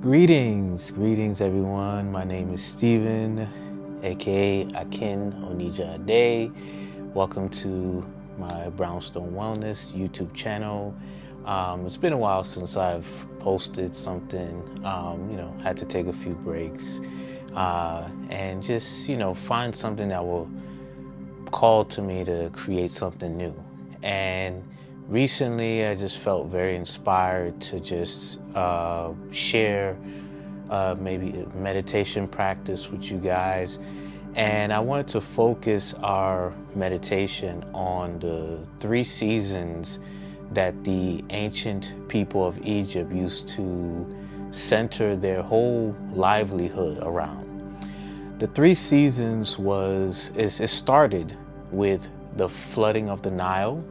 Greetings everyone. My name is Steven, aka Akin Onija Ade. Welcome to my Brownstone Wellness YouTube channel. It's been a while since I've posted something. Had to take a few breaks and just find something that will call to me to create something new. And recently, I just felt very inspired to just share maybe a meditation practice with you guys. And I wanted to focus our meditation on the 3 seasons that the ancient people of Egypt used to center their whole livelihood around. The 3 seasons it started with the flooding of the Nile.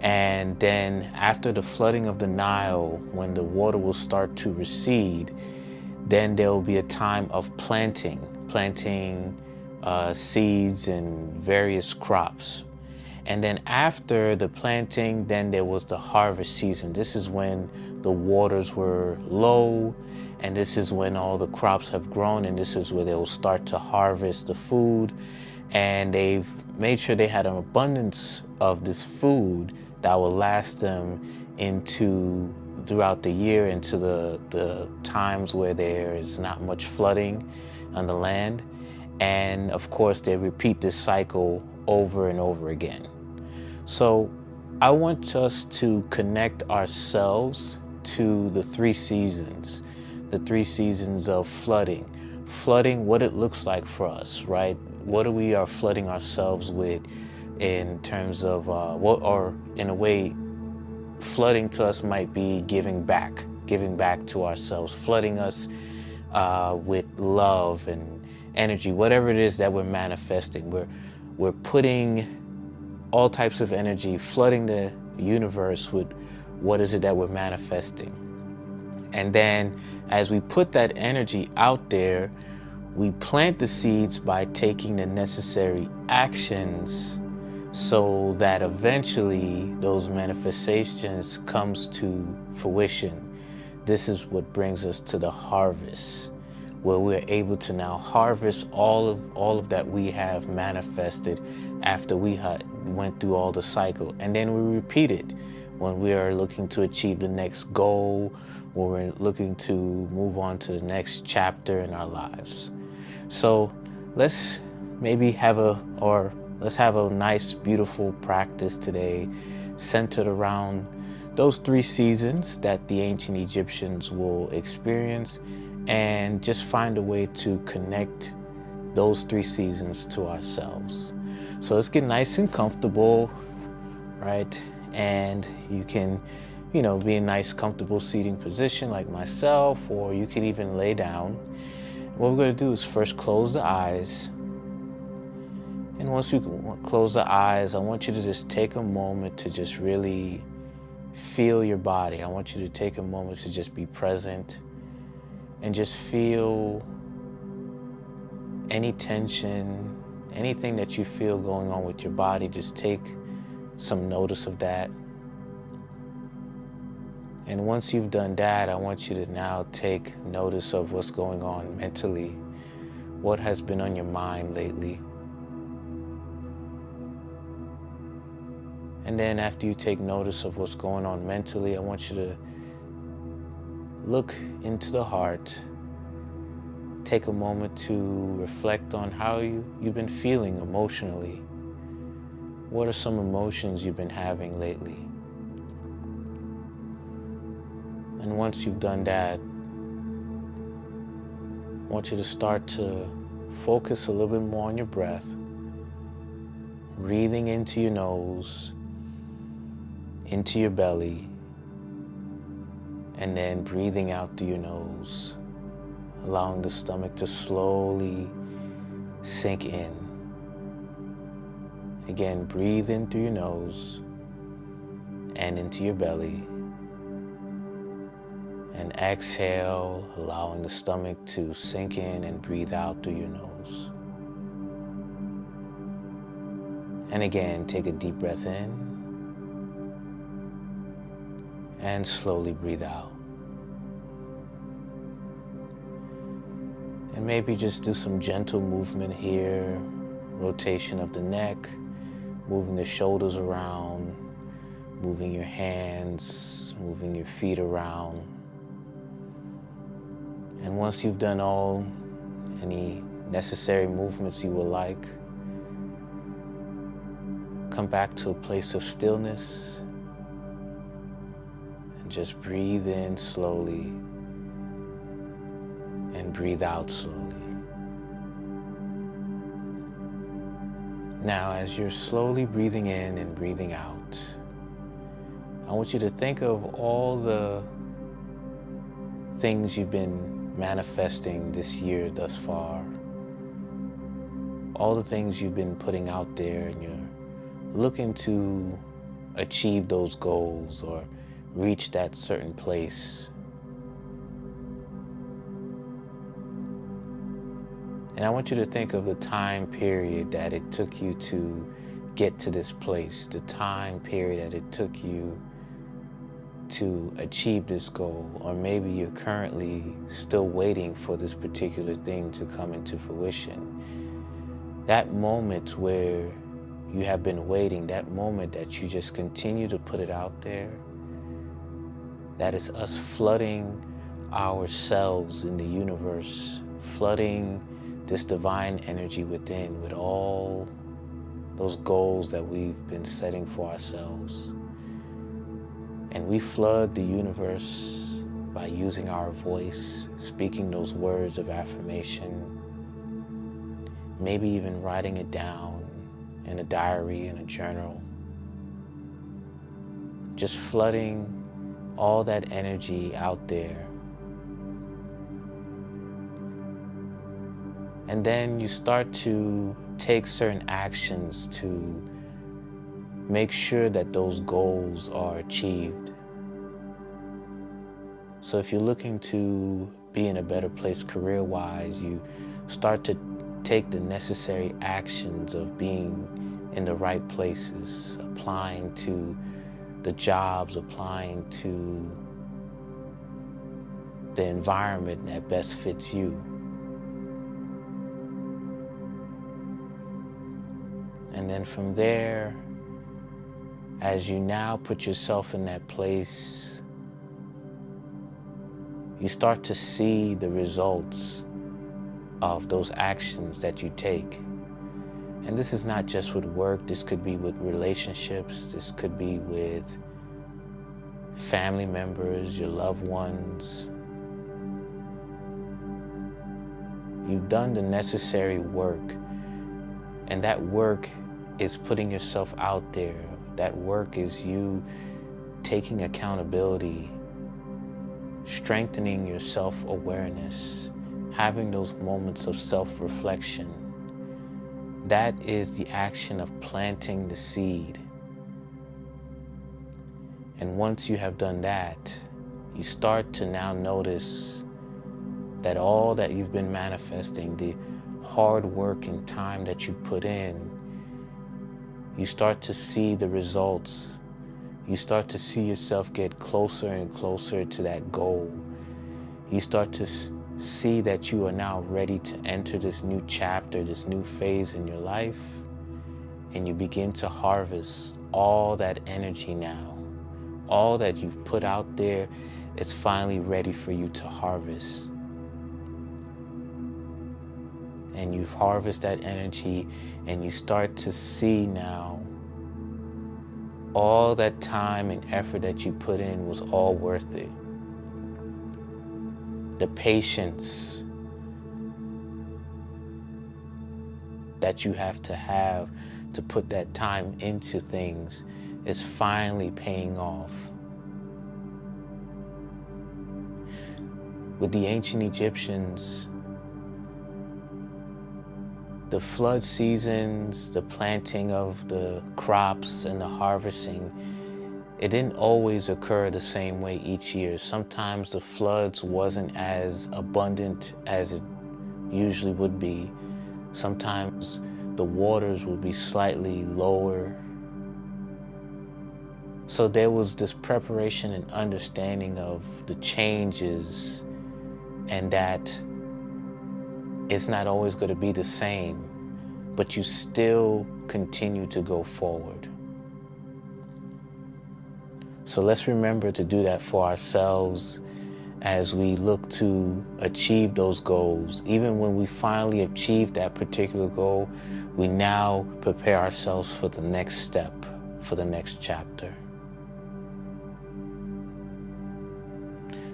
And then after the flooding of the Nile, when the water will start to recede, then there will be a time of planting seeds and various crops. And then after the planting, then there was the harvest season. This is when the waters were low, and this is when all the crops have grown, and this is where they will start to harvest the food. And they've made sure they had an abundance of this food that will last them throughout the year, into the times where there is not much flooding on the land. And of course, they repeat this cycle over and over again. So I want us to connect ourselves to the 3 seasons, the 3 seasons of flooding, what it looks like for us, right? What we are flooding ourselves with in terms of in a way, flooding to us might be giving back to ourselves, flooding us with love and energy, whatever it is that we're manifesting. We're putting all types of energy, flooding the universe with what is it that we're manifesting. And then as we put that energy out there, we plant the seeds by taking the necessary actions so that eventually those manifestations comes to fruition. This is what brings us to the harvest, where we're able to now harvest all of that we have manifested after we went through all the cycle. And then we repeat it when we are looking to achieve the next goal, when we're looking to move on to the next chapter in our lives. So let's have a nice, beautiful practice today centered around those 3 seasons that the ancient Egyptians will experience, and just find a way to connect those 3 seasons to ourselves. So let's get nice and comfortable, right? And you can, be in a nice, comfortable seating position like myself, or you can even lay down. What we're going to do is first close the eyes. And once we close the eyes, I want you to just take a moment to just really feel your body. I want you to take a moment to just be present and just feel any tension, anything that you feel going on with your body. Just take some notice of that. And once you've done that, I want you to now take notice of what's going on mentally. What has been on your mind lately? And then after you take notice of what's going on mentally, I want you to look into the heart. Take a moment to reflect on how you've been feeling emotionally. What are some emotions you've been having lately? And once you've done that, I want you to start to focus a little bit more on your breath. Breathing into your nose, into your belly, and then breathing out through your nose, allowing the stomach to slowly sink in. Again, breathe in through your nose and into your belly, and exhale, allowing the stomach to sink in, and breathe out through your nose. And again, take a deep breath in and slowly breathe out. And maybe just do some gentle movement here, rotation of the neck, moving the shoulders around, moving your hands, moving your feet around. And once you've done any necessary movements you would like, come back to a place of stillness and just breathe in slowly and breathe out slowly. Now, as you're slowly breathing in and breathing out, I want you to think of all the things you've been manifesting this year thus far. All the things you've been putting out there, and you're looking to achieve those goals or reach that certain place. And I want you to think of the time period that it took you to get to this place, the time period that it took you to achieve this goal, or maybe you're currently still waiting for this particular thing to come into fruition. That moment where you have been waiting, that moment that you just continue to put it out there, that is us flooding ourselves in the universe, flooding this divine energy within with all those goals that we've been setting for ourselves. And we flood the universe by using our voice, speaking those words of affirmation, maybe even writing it down in a diary, in a journal. Just flooding all that energy out there. And then you start to take certain actions to make sure that those goals are achieved. So if you're looking to be in a better place career-wise, you start to take the necessary actions of being in the right places, applying to the jobs, applying to the environment that best fits you. And then from there, as you now put yourself in that place, you start to see the results of those actions that you take. And this is not just with work, this could be with relationships, this could be with family members, your loved ones. You've done the necessary work, and that work is putting yourself out there. That work is you taking accountability, strengthening your self-awareness, having those moments of self-reflection. That is the action of planting the seed. And once you have done that, you start to now notice that all that you've been manifesting, the hard work and time that you put in, you start to see the results. You start to see yourself get closer and closer to that goal. You start to see that you are now ready to enter this new chapter, this new phase in your life, and you begin to harvest all that energy now. All that you've put out there, it's finally ready for you to harvest. And you've harvested that energy, and you start to see now all that time and effort that you put in was all worth it. The patience that you have to put that time into things is finally paying off. With the ancient Egyptians, the flood seasons, the planting of the crops and the harvesting, it didn't always occur the same way each year. Sometimes the floods wasn't as abundant as it usually would be. Sometimes the waters would be slightly lower. So there was this preparation and understanding of the changes, and that It's not always going to be the same, but you still continue to go forward. So let's remember to do that for ourselves as we look to achieve those goals. Even when we finally achieve that particular goal, we now prepare ourselves for the next step, for the next chapter.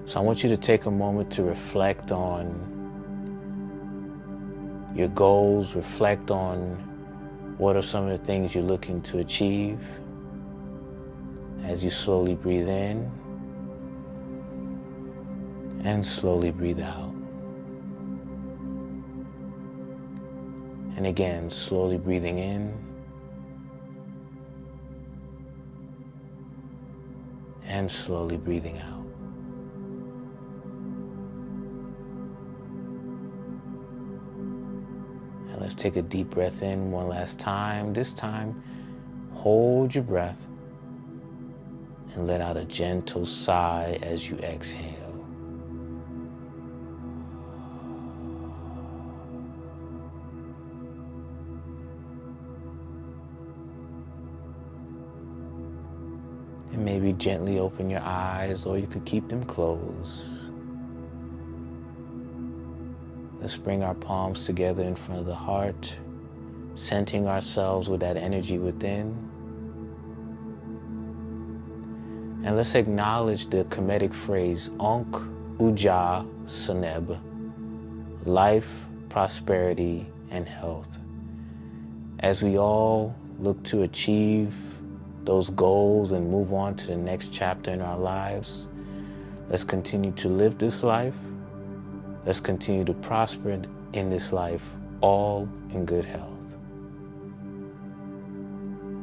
So I want you to take a moment to reflect on your goals, reflect on what are some of the things you're looking to achieve as you slowly breathe in and slowly breathe out. And again, slowly breathing in and slowly breathing out. And let's take a deep breath in one last time. This time, hold your breath and let out a gentle sigh as you exhale. And maybe gently open your eyes, or you could keep them closed. Let's bring our palms together in front of the heart, centering ourselves with that energy within. And let's acknowledge the Kemetic phrase, Ankh Uja Seneb, life, prosperity, and health. As we all look to achieve those goals and move on to the next chapter in our lives, let's continue to live this life. Let's continue to prosper in this life, all in good health.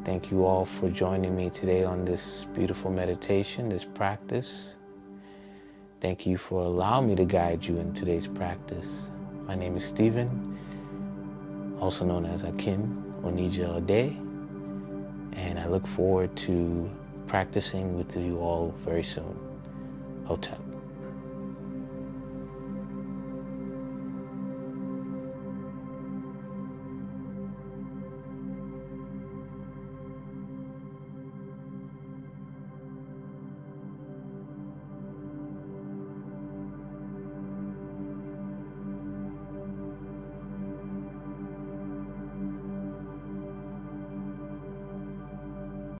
Thank you all for joining me today on this beautiful meditation, this practice. Thank you for allowing me to guide you in today's practice. My name is Stephen, also known as Akin Onija Ode, and I look forward to practicing with you all very soon. Hotep.